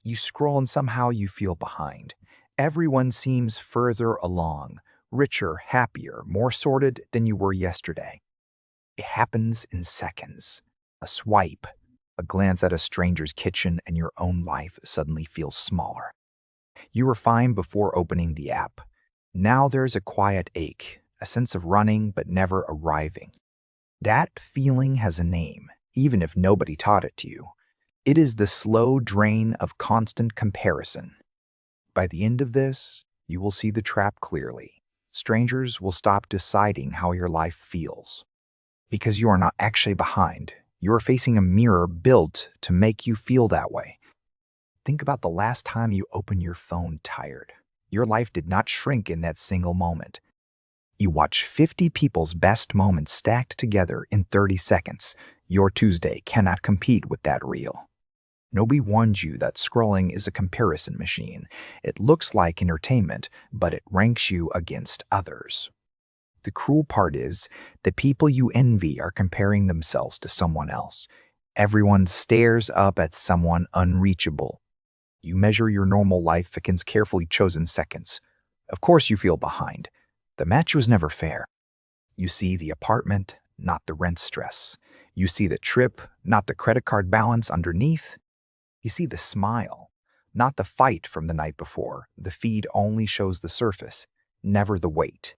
You scroll and somehow you feel behind. Everyone seems further along, richer, happier, more sorted than you were yesterday. It happens in seconds. A swipe, a glance at a stranger's kitchen, and your own life suddenly feels smaller. You were fine before opening the app. Now there's a quiet ache, a sense of running but never arriving. That feeling has a name, even if nobody taught it to you. It is the slow drain of constant comparison. By the end of this, you will see the trap clearly. Strangers will stop deciding how your life feels. Because you are not actually behind. You are facing a mirror built to make you feel that way. Think about the last time you opened your phone tired. Your life did not shrink in that single moment. You watch 50 people's best moments stacked together in 30 seconds. Your Tuesday cannot compete with that reel. Nobody warned you that scrolling is a comparison machine. It looks like entertainment, but it ranks you against others. The cruel part is, the people you envy are comparing themselves to someone else. Everyone stares up at someone unreachable. You measure your normal life against carefully chosen seconds. Of course you feel behind. The match was never fair. You see the apartment, not the rent stress. You see the trip, not the credit card balance underneath. You see the smile, not the fight from the night before. The feed only shows the surface, never the weight.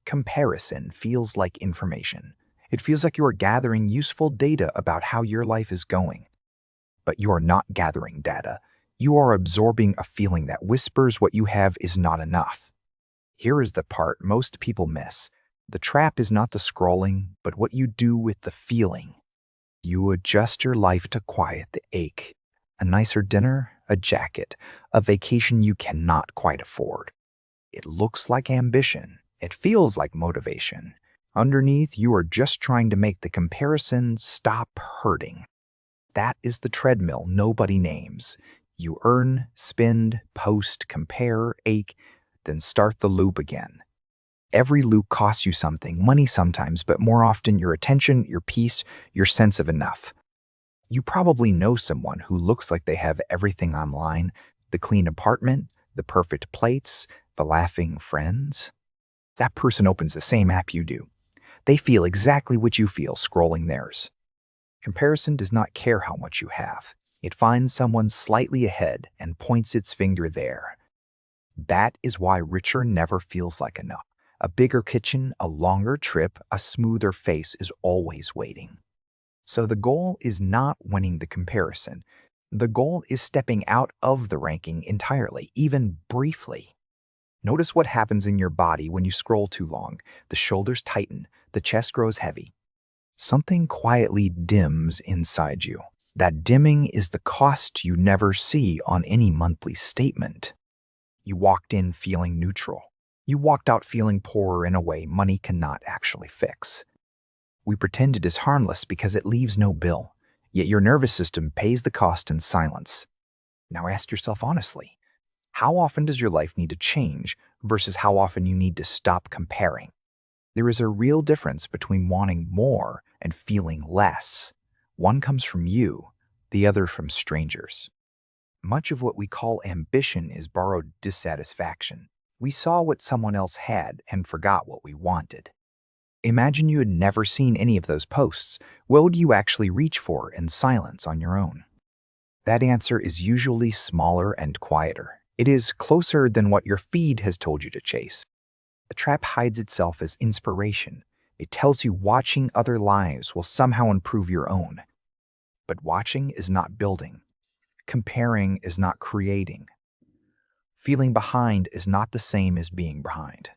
Comparison feels like information. It feels like you are gathering useful data about how your life is going. But you are not gathering data. You are absorbing a feeling that whispers what you have is not enough. Here is the part most people miss. The trap is not the scrolling, but what you do with the feeling. You adjust your life to quiet the ache. A nicer dinner, a jacket, a vacation you cannot quite afford. It looks like ambition. It feels like motivation. Underneath, you are just trying to make the comparison stop hurting. That is the treadmill nobody names. You earn, spend, post, compare, ache, then start the loop again. Every loop costs you something, money sometimes, but more often your attention, your peace, your sense of enough. You probably know someone who looks like they have everything online: the clean apartment, the perfect plates, the laughing friends. That person opens the same app you do. They feel exactly what you feel scrolling theirs. Comparison does not care how much you have. It finds someone slightly ahead and points its finger there. That is why richer never feels like enough. A bigger kitchen, a longer trip, a smoother face is always waiting. So the goal is not winning the comparison. The goal is stepping out of the ranking entirely, even briefly. Notice what happens in your body when you scroll too long. The shoulders tighten, the chest grows heavy. Something quietly dims inside you. That dimming is the cost you never see on any monthly statement. You walked in feeling neutral. You walked out feeling poorer in a way money cannot actually fix. We pretend it is harmless because it leaves no bill, yet your nervous system pays the cost in silence. Now ask yourself honestly, how often does your life need to change versus how often you need to stop comparing? There is a real difference between wanting more and feeling less. One comes from you, the other from strangers. Much of what we call ambition is borrowed dissatisfaction. We saw what someone else had and forgot what we wanted. Imagine you had never seen any of those posts. What would you actually reach for in silence on your own? That answer is usually smaller and quieter. It is closer than what your feed has told you to chase. The trap hides itself as inspiration. It tells you watching other lives will somehow improve your own. But watching is not building. Comparing is not creating. Feeling behind is not the same as being behind.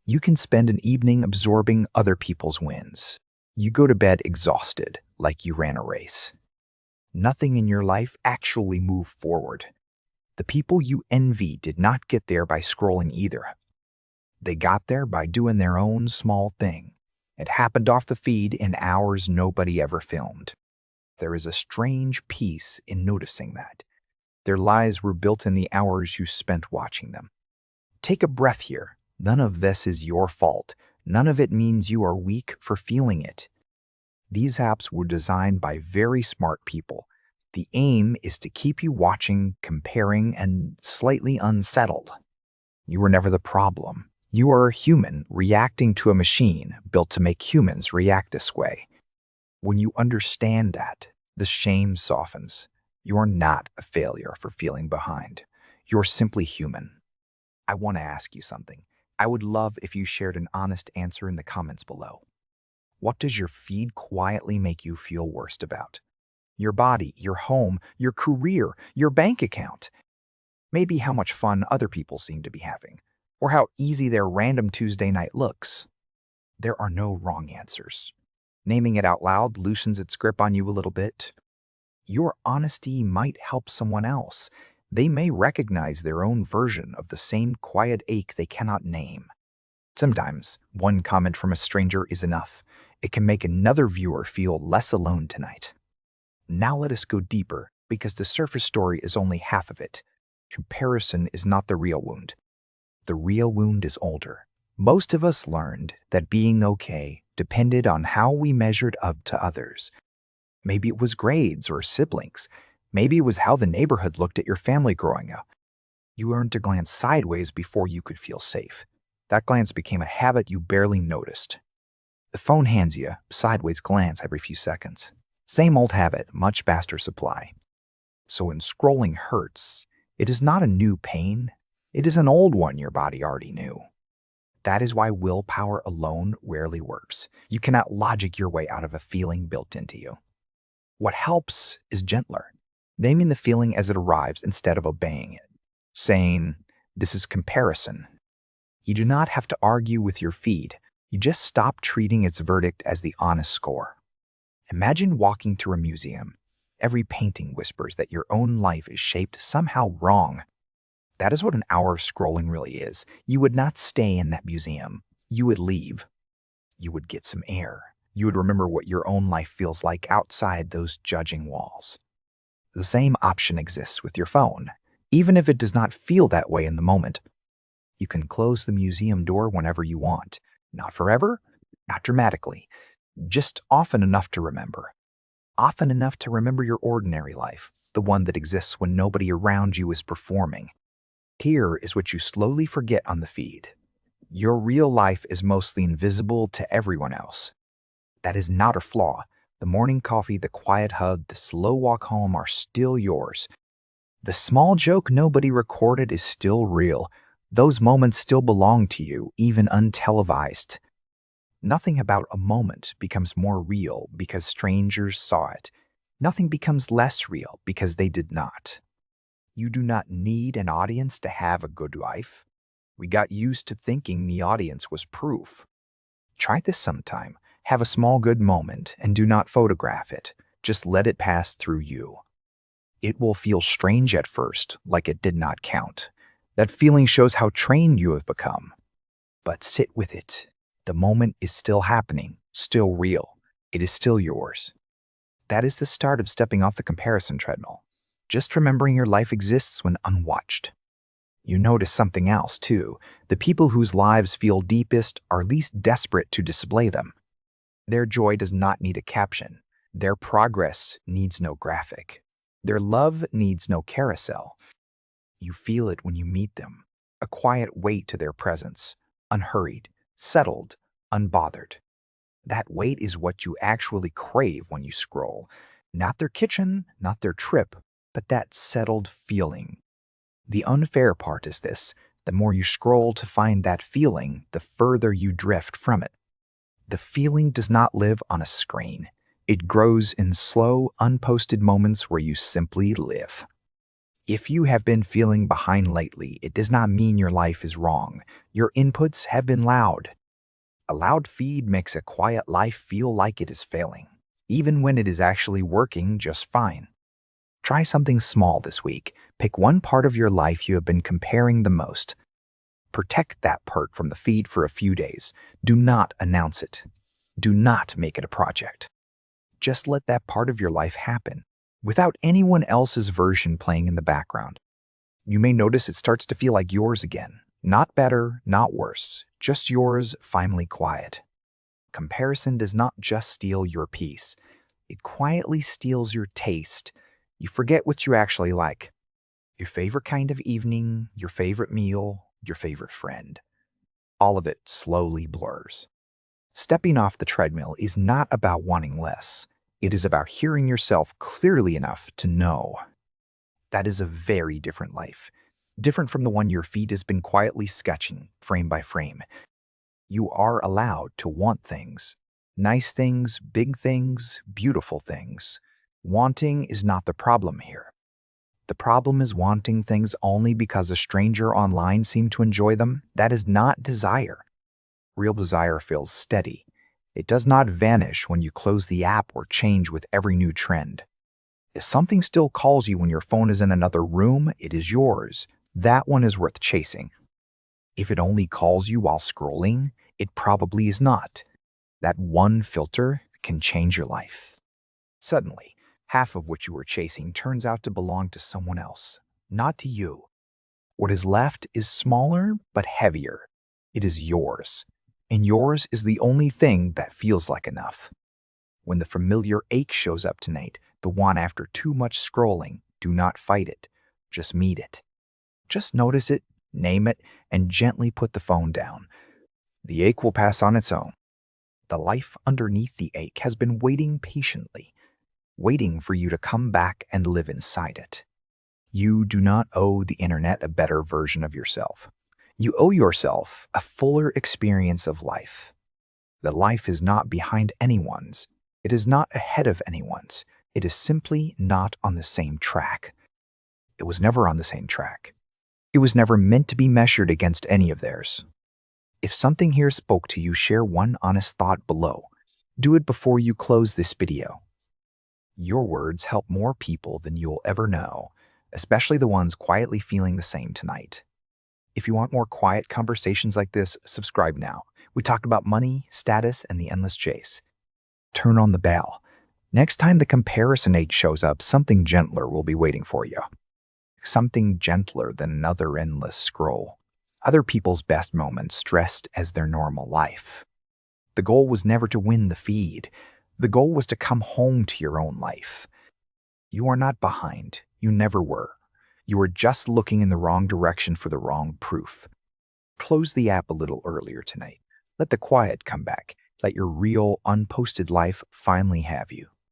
You can spend an evening absorbing other people's wins. You go to bed exhausted, like you ran a race. Nothing in your life actually moved forward. The people you envy did not get there by scrolling either. They got there by doing their own small thing. It happened off the feed in hours nobody ever filmed. There is a strange peace in noticing that. Their lives were built in the hours you spent watching them. Take a breath here. None of this is your fault. None of it means you are weak for feeling it. These apps were designed by very smart people. The aim is to keep you watching, comparing, and slightly unsettled. You were never the problem. You are a human reacting to a machine built to make humans react this way. When you understand that, the shame softens. You are not a failure for feeling behind. You're simply human. I want to ask you something. I would love if you shared an honest answer in the comments below. What does your feed quietly make you feel worst about? Your body, your home, your career, your bank account. Maybe how much fun other people seem to be having, or how easy their random Tuesday night looks. There are no wrong answers. Naming it out loud loosens its grip on you a little bit. Your honesty might help someone else. They may recognize their own version of the same quiet ache they cannot name. Sometimes, one comment from a stranger is enough. It can make another viewer feel less alone tonight. Now let us go deeper, because the surface story is only half of it. Comparison is not the real wound. The real wound is older. Most of us learned that being okay depended on how we measured up to others. Maybe it was grades or siblings. Maybe it was how the neighborhood looked at your family growing up. You learned to glance sideways before you could feel safe. That glance became a habit you barely noticed. The phone hands you a sideways glance every few seconds. Same old habit, much faster supply. So when scrolling hurts, it is not a new pain. It is an old one your body already knew. That is why willpower alone rarely works. You cannot logic your way out of a feeling built into you. What helps is gentler, naming the feeling as it arrives instead of obeying it, saying, "This is comparison." You do not have to argue with your feed. You just stop treating its verdict as the honest score. Imagine walking through a museum. Every painting whispers that your own life is shaped somehow wrong. That is what an hour of scrolling really is. You would not stay in that museum. You would leave. You would get some air. You would remember what your own life feels like outside those judging walls. The same option exists with your phone, even if it does not feel that way in the moment. You can close the museum door whenever you want. Not forever, not dramatically, just often enough to remember. Often enough to remember your ordinary life, the one that exists when nobody around you is performing. Here is what you slowly forget on the feed. Your real life is mostly invisible to everyone else. That is not a flaw. The morning coffee, the quiet hug, the slow walk home are still yours. The small joke nobody recorded is still real. Those moments still belong to you, even untelevised. Nothing about a moment becomes more real because strangers saw it. Nothing becomes less real because they did not. You do not need an audience to have a good life. We got used to thinking the audience was proof. Try this sometime. Have a small good moment and do not photograph it. Just let it pass through you. It will feel strange at first, like it did not count. That feeling shows how trained you have become. But sit with it. The moment is still happening, still real. It is still yours. That is the start of stepping off the comparison treadmill. Just remembering your life exists when unwatched. You notice something else, too. The people whose lives feel deepest are least desperate to display them. Their joy does not need a caption. Their progress needs no graphic. Their love needs no carousel. You feel it when you meet them. A quiet weight to their presence. Unhurried, settled, unbothered. That weight is what you actually crave when you scroll. Not their kitchen, not their trip, but that settled feeling. The unfair part is this: the more you scroll to find that feeling, the further you drift from it. The feeling does not live on a screen. It grows in slow, unposted moments where you simply live. If you have been feeling behind lately, it does not mean your life is wrong. Your inputs have been loud. A loud feed makes a quiet life feel like it is failing, even when it is actually working just fine. Try something small this week. Pick one part of your life you have been comparing the most. Protect that part from the feed for a few days. Do not announce it. Do not make it a project. Just let that part of your life happen, without anyone else's version playing in the background. You may notice it starts to feel like yours again. Not better, not worse. Just yours, finally quiet. Comparison does not just steal your peace. It quietly steals your taste. You forget what you actually like. Your favorite kind of evening, your favorite meal, your favorite friend. All of it slowly blurs. Stepping off the treadmill is not about wanting less. It is about hearing yourself clearly enough to know. That is a very different life. Different from the one your feet has been quietly sketching, frame by frame. You are allowed to want things. Nice things, big things, beautiful things. Wanting is not the problem here. The problem is wanting things only because a stranger online seemed to enjoy them. That is not desire. Real desire feels steady. It does not vanish when you close the app or change with every new trend. If something still calls you when your phone is in another room, it is yours. That one is worth chasing. If it only calls you while scrolling, it probably is not. That one filter can change your life. Suddenly, half of what you were chasing turns out to belong to someone else, not to you. What is left is smaller but heavier. It is yours. And yours is the only thing that feels like enough. When the familiar ache shows up tonight, the one after too much scrolling, do not fight it. Just meet it. Just notice it, name it, and gently put the phone down. The ache will pass on its own. The life underneath the ache has been waiting patiently, waiting for you to come back and live inside it. You do not owe the internet a better version of yourself. You owe yourself a fuller experience of life. The life is not behind anyone's. It is not ahead of anyone's. It is simply not on the same track. It was never on the same track. It was never meant to be measured against any of theirs. If something here spoke to you, share one honest thought below. Do it before you close this video. Your words help more people than you'll ever know, especially the ones quietly feeling the same tonight. If you want more quiet conversations like this, subscribe now. We talked about money, status, and the endless chase. Turn on the bell. Next time the comparison age shows up, something gentler will be waiting for you. Something gentler than another endless scroll. Other people's best moments dressed as their normal life. The goal was never to win the feed. The goal was to come home to your own life. You are not behind. You never were. You were just looking in the wrong direction for the wrong proof. Close the app a little earlier tonight. Let the quiet come back. Let your real, unposted life finally have you.